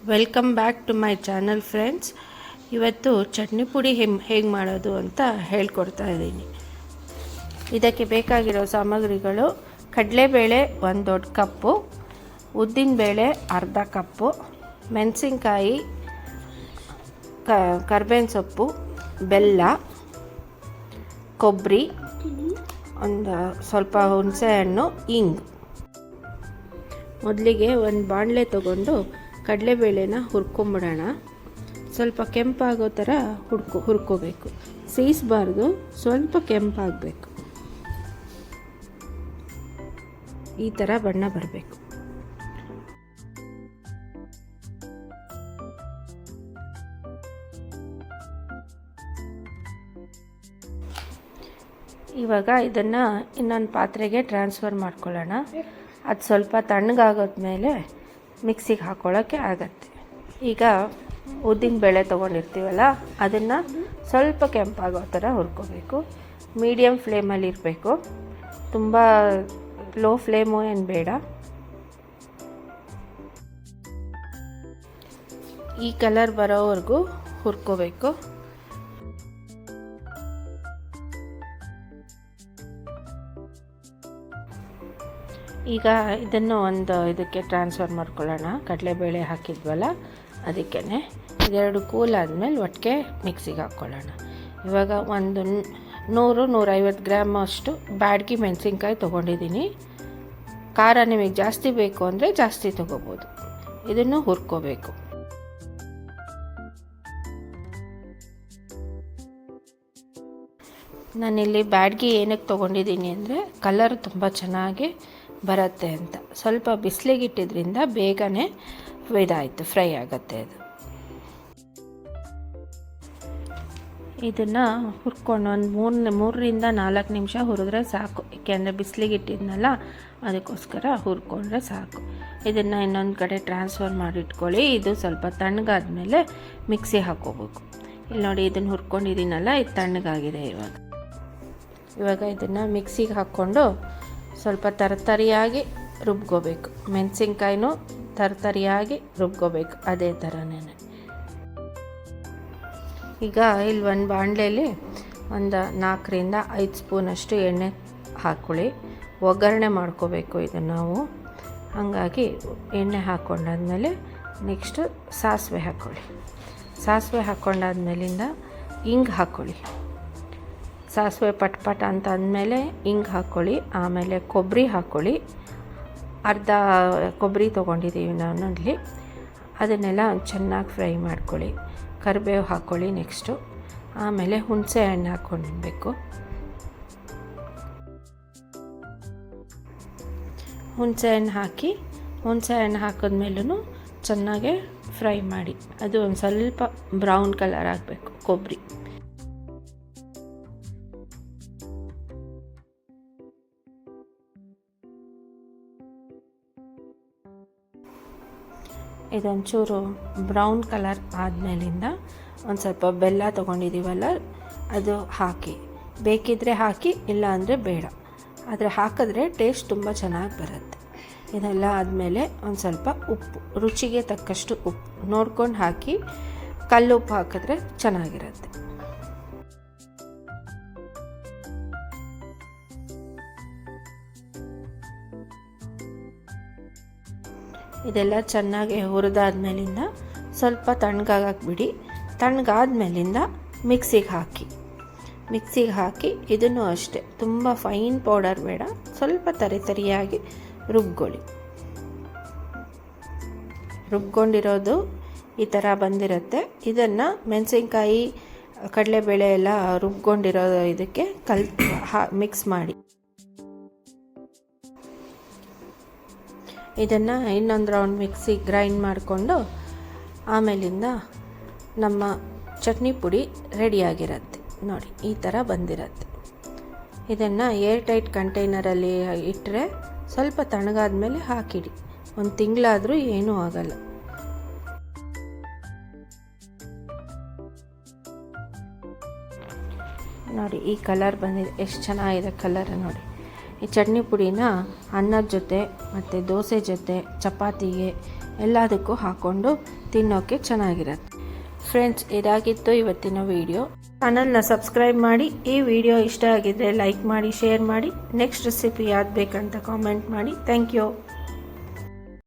Welcome back to my channel friends. ಇವತ್ತು ಚಟ್ನಿ ಪುಡಿ ಹೇಗೆ ಮಾಡೋದು ಅಂತ ಹೇಳ್ಕೊಡ್ತಾ ಇದ್ದೀನಿ. ಇದಕ್ಕೆ ಬೇಕಾಗಿರೋ ಸಾಮಗ್ರಿಗಳು: ಕಡಲೆಬೇಳೆ 1 ದೊಡ್ಡ ಕಪ್ಪು, ಉದ್ದಿನಬೇಳೆ ಅರ್ಧ ಕಪ್ಪು, ಮೆಣಸಿನ್ಕಾಯಿ, ಕರ್ಬೇವಿನ ಸೊಪ್ಪು, ಬೆಲ್ಲ, ಕೊಬ್ಬರಿ, ಒಂದು ಸ್ವಲ್ಪ ಹುಣಸೆಹಣ್ಣು, ಇಂಗು. ಮೊದಲಿಗೆ ಒಂದು ಬಾಣಲೆ ತಗೊಂಡು ಕಡಲೆಬೇಳೆನ ಹುರ್ಕೊಂಬಿಡೋಣ. ಸ್ವಲ್ಪ ಕೆಂಪಾಗೋ ಥರ ಹುರ್ಕೋಬೇಕು. ಸೀಸಬಾರ್ದು, ಸ್ವಲ್ಪ ಕೆಂಪಾಗಬೇಕು. ಈ ಥರ ಬಣ್ಣ ಬರಬೇಕು. ಇವಾಗ ಇದನ್ನು ಇನ್ನೊಂದು ಪಾತ್ರೆಗೆ ಟ್ರಾನ್ಸ್ಫರ್ ಮಾಡ್ಕೊಳ್ಳೋಣ. ಅದು ಸ್ವಲ್ಪ ತಣ್ಣಗಾಗೋದ್ಮೇಲೆ ಮಿಕ್ಸಿಗೆ ಹಾಕ್ಕೊಳ್ಳೋಕ್ಕೆ ಆಗತ್ತೆ. ಈಗ ಉದ್ದಿನಬೇಳೆ ತೊಗೊಂಡಿರ್ತೀವಲ್ಲ, ಅದನ್ನು ಸ್ವಲ್ಪ ಕೆಂಪಾಗೋ ಥರ ಹುರ್ಕೋಬೇಕು. ಮೀಡಿಯಮ್ ಫ್ಲೇಮಲ್ಲಿ ಇರಬೇಕು, ತುಂಬ ಲೋ ಫ್ಲೇಮು ಏನು ಬೇಡ. ಈ ಕಲರ್ ಬರೋವರೆಗೂ ಹುರ್ಕೋಬೇಕು. ಈಗ ಇದನ್ನು ಒಂದು ಇದಕ್ಕೆ ಟ್ರಾನ್ಸ್ಫರ್ ಮಾಡ್ಕೊಳ್ಳೋಣ. ಕಡಲೆಬೇಳೆ ಹಾಕಿದ್ವಲ್ಲ ಅದಕ್ಕೇ. ಇದೆರಡು ಕೂಲ್ ಆದಮೇಲೆ ಒಟ್ಟಿಗೆ ಮಿಕ್ಸಿಗೆ ಹಾಕ್ಕೊಳ್ಳೋಣ. ಇವಾಗ ಒಂದು 100-150 ಗ್ರಾಮ್ ಅಷ್ಟು ಬ್ಯಾಡಗಿ ಮೆಣಸಿನ್ಕಾಯಿ ತೊಗೊಂಡಿದ್ದೀನಿ. ಖಾರ ನಿಮಗೆ ಜಾಸ್ತಿ ಬೇಕು ಅಂದರೆ ಜಾಸ್ತಿ ತೊಗೋಬೋದು. ಇದನ್ನು ಹುರ್ಕೋಬೇಕು. ನಾನಿಲ್ಲಿ ಬ್ಯಾಡಗಿ ಏನಕ್ಕೆ ತೊಗೊಂಡಿದ್ದೀನಿ ಅಂದರೆ ಕಲರ್ ತುಂಬ ಚೆನ್ನಾಗಿ ಬರುತ್ತೆ ಅಂತ. ಸ್ವಲ್ಪ ಬಿಸಿಲಿಗಿಟ್ಟಿದ್ರಿಂದ ಬೇಗನೆ ಇದಾಯಿತು, ಫ್ರೈ ಆಗುತ್ತೆ ಅದು. ಇದನ್ನು ಹುರ್ಕೊಂಡು ಒಂದು 3-4 ನಿಮಿಷ ಹುರಿದ್ರೆ ಸಾಕು. ಏಕೆಂದರೆ ಬಿಸಿಲಿಗಿಟ್ಟಿದ್ನಲ್ಲ, ಅದಕ್ಕೋಸ್ಕರ ಹುರ್ಕೊಂಡ್ರೆ ಸಾಕು. ಇದನ್ನು ಇನ್ನೊಂದು ಕಡೆ ಟ್ರಾನ್ಸ್ಫರ್ ಮಾಡಿಟ್ಕೊಳ್ಳಿ. ಇದು ಸ್ವಲ್ಪ ತಣ್ಣಗಾದ್ಮೇಲೆ ಮಿಕ್ಸಿ ಹಾಕ್ಕೋಬೇಕು. ಇಲ್ಲಿ ನೋಡಿ, ಇದನ್ನು ಹುರ್ಕೊಂಡಿದ್ದೀನಲ್ಲ, ಇದು ತಣ್ಣಗಾಗಿದೆ. ಇವಾಗ ಇದನ್ನು ಮಿಕ್ಸಿಗೆ ಹಾಕ್ಕೊಂಡು ಸ್ವಲ್ಪ ತರತರಿಯಾಗಿ ರುಬ್ಕೋಬೇಕು. ಮೆಣಸಿನ್ಕಾಯಿನೂ ತರತರಿಯಾಗಿ ರುಬ್ಕೋಬೇಕು, ಅದೇ ಥರನೇ. ಈಗ ಇಲ್ಲಿ ಒಂದು ಬಾಣಲೆಯಲ್ಲಿ ಒಂದು 4-5 ಸ್ಪೂನಷ್ಟು ಎಣ್ಣೆ ಹಾಕ್ಕೊಳ್ಳಿ. ಒಗ್ಗರಣೆ ಮಾಡ್ಕೋಬೇಕು ಇದನ್ನು ನಾವು. ಹಾಗಾಗಿ ಎಣ್ಣೆ ಹಾಕ್ಕೊಂಡಾದ್ಮೇಲೆ ನೆಕ್ಸ್ಟು ಸಾಸಿವೆ ಹಾಕ್ಕೊಳ್ಳಿ. ಸಾಸಿವೆ ಹಾಕ್ಕೊಂಡಾದ್ಮೇಲಿಂದ ಇಂಗು ಹಾಕ್ಕೊಳ್ಳಿ. ಸಾಸಿವೆ ಪಟ್ ಅಂತ ಅಂದಮೇಲೆ ಇಂಗು ಹಾಕ್ಕೊಳ್ಳಿ. ಆಮೇಲೆ ಕೊಬ್ಬರಿ ಹಾಕ್ಕೊಳ್ಳಿ. ಅರ್ಧ ಕೊಬ್ಬರಿ ತೊಗೊಂಡಿದ್ದೀವಿ ನಾನಲ್ಲಿ. ಅದನ್ನೆಲ್ಲ ಚೆನ್ನಾಗಿ ಫ್ರೈ ಮಾಡ್ಕೊಳ್ಳಿ. ಕರಿಬೇವು ಹಾಕ್ಕೊಳ್ಳಿ. ನೆಕ್ಸ್ಟು ಆಮೇಲೆ ಹುಣಸೆ ಹಣ್ಣು ಹಾಕ್ಕೊಳ್ಬೇಕು. ಹುಣಸೆ ಹಣ್ಣು ಹಾಕಿದ್ಮೇಲೂ ಚೆನ್ನಾಗೆ ಫ್ರೈ ಮಾಡಿ. ಅದು ಒಂದು ಸ್ವಲ್ಪ ಬ್ರೌನ್ ಕಲರ್ ಆಗಬೇಕು ಕೊಬ್ಬರಿ. ಇದೊಂಚೂರು ಬ್ರೌನ್ ಕಲರ್ ಆದಮೇಲಿಂದ ಒಂದು ಸ್ವಲ್ಪ ಬೆಲ್ಲ ತೊಗೊಂಡಿದ್ದೀವಲ್ಲ, ಅದು ಹಾಕಿ. ಬೇಕಿದ್ದರೆ ಹಾಕಿ, ಇಲ್ಲ ಅಂದರೆ ಬೇಡ. ಆದರೆ ಹಾಕಿದ್ರೆ ಟೇಸ್ಟ್ ತುಂಬ ಚೆನ್ನಾಗಿ ಬರುತ್ತೆ. ಇದೆಲ್ಲ ಆದಮೇಲೆ ಒಂದು ಸ್ವಲ್ಪ ಉಪ್ಪು, ರುಚಿಗೆ ತಕ್ಕಷ್ಟು ಉಪ್ಪು ನೋಡ್ಕೊಂಡು ಹಾಕಿ. ಕಲ್ಲುಪ್ಪು ಹಾಕಿದ್ರೆ ಚೆನ್ನಾಗಿರುತ್ತೆ. ಇದೆಲ್ಲ ಚೆನ್ನಾಗಿ ಹುರಿದಾದ್ಮೇಲಿಂದ ಸ್ವಲ್ಪ ತಣ್ಣಗಾಗಕ್ಕೆ ಬಿಡಿ. ತಣ್ಣಗಾದ್ಮೇಲಿಂದ ಮಿಕ್ಸಿಗೆ ಹಾಕಿ ಇದನ್ನು ಅಷ್ಟೇ, ತುಂಬ ಫೈನ್ ಪೌಡರ್ ಬೇಡ, ಸ್ವಲ್ಪ ತರಿಯಾಗಿ ರುಬ್ಕೊಂಡಿರೋದು ಈ ಥರ ಬಂದಿರುತ್ತೆ. ಇದನ್ನು ಮೆಣಸಿನ್ಕಾಯಿ, ಕಡಲೆಬೇಳೆ ಎಲ್ಲ ರುಬ್ಕೊಂಡಿರೋ ಇದಕ್ಕೆ ಮಿಕ್ಸ್ ಮಾಡಿ. ಇದನ್ನು ಇನ್ನೊಂದು ರೌಂಡ್ ಮಿಕ್ಸಿ ಗ್ರೈಂಡ್ ಮಾಡಿಕೊಂಡು ಆಮೇಲಿಂದ ನಮ್ಮ ಚಟ್ನಿ ಪುಡಿ ರೆಡಿಯಾಗಿರುತ್ತೆ. ನೋಡಿ, ಈ ಥರ ಬಂದಿರುತ್ತೆ. ಇದನ್ನು ಏರ್ ಟೈಟ್ ಕಂಟೈನರಲ್ಲಿ ಇಟ್ಟರೆ ಸ್ವಲ್ಪ ತಣ್ಣಗಾದ್ಮೇಲೆ ಹಾಕಿಡಿ. 1 ತಿಂಗಳಾದರೂ ಏನೂ ಆಗಲ್ಲ. ನೋಡಿ, ಈ ಕಲರ್ ಬಂದಿದೆ, ಎಷ್ಟು ಚೆನ್ನಾಗಿದೆ ಕಲರ್ ನೋಡಿ. ಈ ಚಟ್ನಿ ಪುಡಿನ ಅನ್ನದ ಜೊತೆ ಮತ್ತು ದೋಸೆ ಜೊತೆ, ಚಪಾತಿಗೆ ಎಲ್ಲದಕ್ಕೂ ಹಾಕ್ಕೊಂಡು ತಿನ್ನೋಕ್ಕೆ ಚೆನ್ನಾಗಿರುತ್ತೆ. ಫ್ರೆಂಡ್ಸ್, ಇದಾಗಿತ್ತು ಇವತ್ತಿನ ವಿಡಿಯೋ. ಚಾನಲ್ನ ಸಬ್ಸ್ಕ್ರೈಬ್ ಮಾಡಿ. ಈ ವಿಡಿಯೋ ಇಷ್ಟ ಆಗಿದ್ದರೆ ಲೈಕ್ ಮಾಡಿ, ಶೇರ್ ಮಾಡಿ. ನೆಕ್ಸ್ಟ್ ರೆಸಿಪಿ ಯಾವ್ದು ಬೇಕಂತ ಕಾಮೆಂಟ್ ಮಾಡಿ. Thank you.